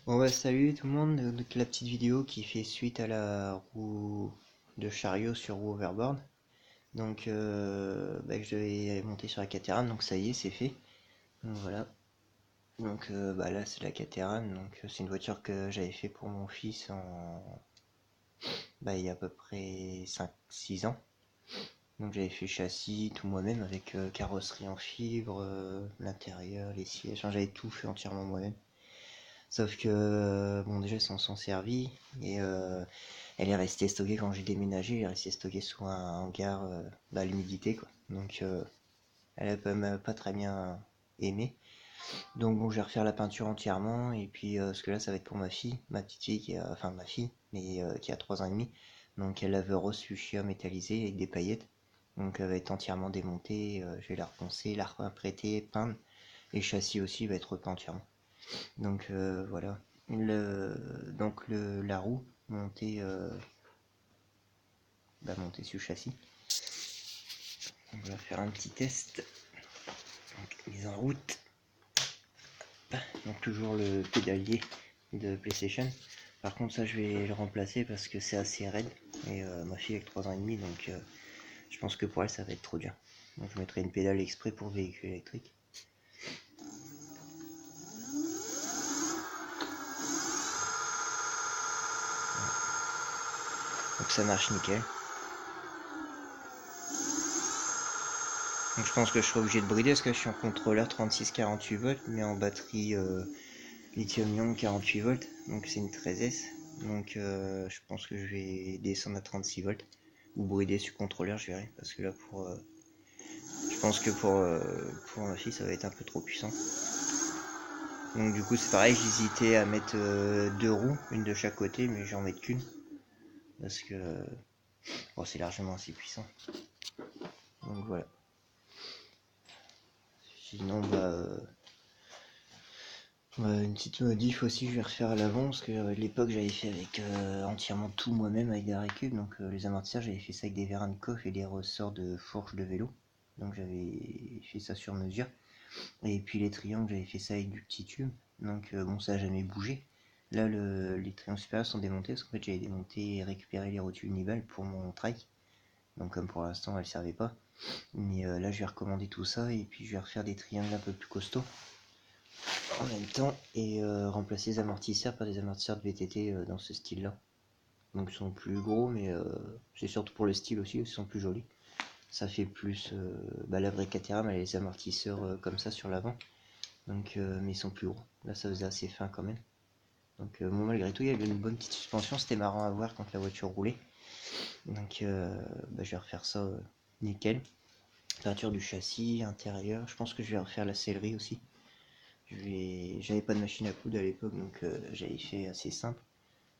Bon bah salut tout le monde, donc la petite vidéo qui fait suite à la roue de chariot sur roue overboard. Donc je devais monter sur la Caterham, donc ça y est c'est fait. Donc voilà. Donc là c'est la Caterham, donc c'est une voiture que j'avais fait pour mon fils il y a à peu près 5-6 ans. Donc j'avais fait châssis tout moi-même avec carrosserie en fibre, l'intérieur, les sièges, enfin, j'avais tout fait entièrement moi-même. Sauf que, bon, déjà, ils s'en sont servis et elle est restée stockée quand j'ai déménagé. Elle est restée stockée sous un hangar à l'humidité, quoi. Donc, elle a pas très bien aimé. Donc, bon, je vais refaire la peinture entièrement. Et puis, parce que là, ça va être pour ma fille, ma petite fille, enfin, ma fille, mais qui a 3 ans et demi. Donc, elle avait rose fuchsia métallisé avec des paillettes. Donc, elle va être entièrement démontée. Je vais la reponcer, la reprêter, peindre. Et le châssis aussi va être repeint entièrement. Donc voilà. La roue montée, montée sur le châssis. On va faire un petit test. Donc, mise en route. Donc toujours le pédalier de PlayStation. Par contre ça je vais le remplacer parce que c'est assez raide. Et ma fille avec 3 ans et demi, donc je pense que pour elle ça va être trop dur. Donc je mettrai une pédale exprès pour véhicule électrique. Donc ça marche nickel. Donc je pense que je serai obligé de brider parce que je suis en contrôleur 36-48 volts, mais en batterie lithium-ion 48 volts, donc c'est une 13S. Donc je pense que je vais descendre à 36 volts ou brider sur contrôleur, je verrai, parce que là je pense que pour ma fille ça va être un peu trop puissant. Donc du coup c'est pareil, j'hésitais à mettre 2 roues, une de chaque côté, mais j'en mets qu'une parce que bon, c'est largement assez puissant. Donc voilà. Sinon une petite modif aussi, je vais refaire à l'avant parce que à l'époque j'avais fait avec entièrement tout moi-même avec des récup. Donc les amortisseurs, j'avais fait ça avec des vérins de coffre et des ressorts de fourche de vélo. Donc j'avais fait ça sur mesure. Et puis les triangles, j'avais fait ça avec du petit tube. Donc bon, ça a jamais bougé. Là, les triangles supérieurs sont démontés parce qu'en fait j'avais démonté et récupéré les rotules Nibal pour mon trike. Donc comme pour l'instant elles servaient pas. Mais là je vais recommander tout ça et puis je vais refaire des triangles un peu plus costauds en même temps et remplacer les amortisseurs par des amortisseurs de VTT dans ce style là. Donc ils sont plus gros, mais c'est surtout pour le style aussi, ils sont plus jolis. Ça fait plus la vraie Caterham, elle a les amortisseurs comme ça sur l'avant, donc mais ils sont plus gros. Là ça faisait assez fin quand même. Donc bon, malgré tout il y avait une bonne petite suspension, c'était marrant à voir quand la voiture roulait. Donc je vais refaire ça nickel. Peinture du châssis, intérieur, je pense que je vais refaire la sellerie aussi. J'avais pas de machine à coudre à l'époque, donc j'avais fait assez simple,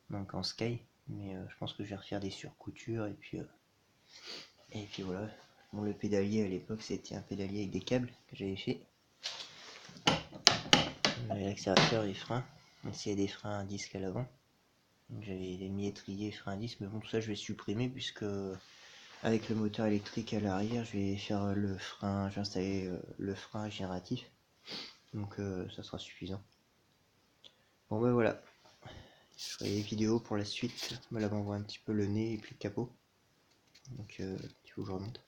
donc en sky, mais je pense que je vais refaire des surcoutures et puis voilà. Bon, le pédalier à l'époque c'était un pédalier avec des câbles que j'avais fait. L'accélérateur et frein, donc il y a des freins à disque à l'avant. Donc j'avais mis étrier, frein à disque, mais bon tout ça je vais supprimer puisque avec le moteur électrique à l'arrière je vais faire le frein, je vais installer le frein génératif, donc ça sera suffisant. Bon voilà. Je ferai des vidéos pour la suite. Là on voit un petit peu le nez et puis le capot. Donc il faut que je remonte.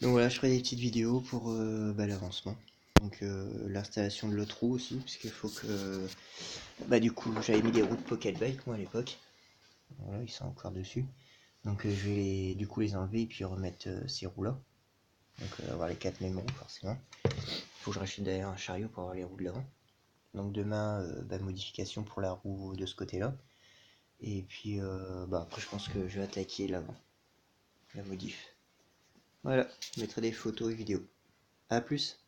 Donc voilà, je ferai des petites vidéos pour l'avancement. Donc l'installation de l'autre roue aussi, puisqu'il faut que... du coup j'avais mis des roues de Pocket Bike moi à l'époque. Voilà, ils sont encore dessus. Donc je vais du coup les enlever et puis remettre ces roues là. Donc avoir les 4 mêmes roues forcément. Il faut que je rachète d'ailleurs un chariot pour avoir les roues de l'avant. Donc demain, modification pour la roue de ce côté là. Et puis après je pense que je vais attaquer l'avant, la modif. Voilà, je mettrai des photos et vidéos. A plus.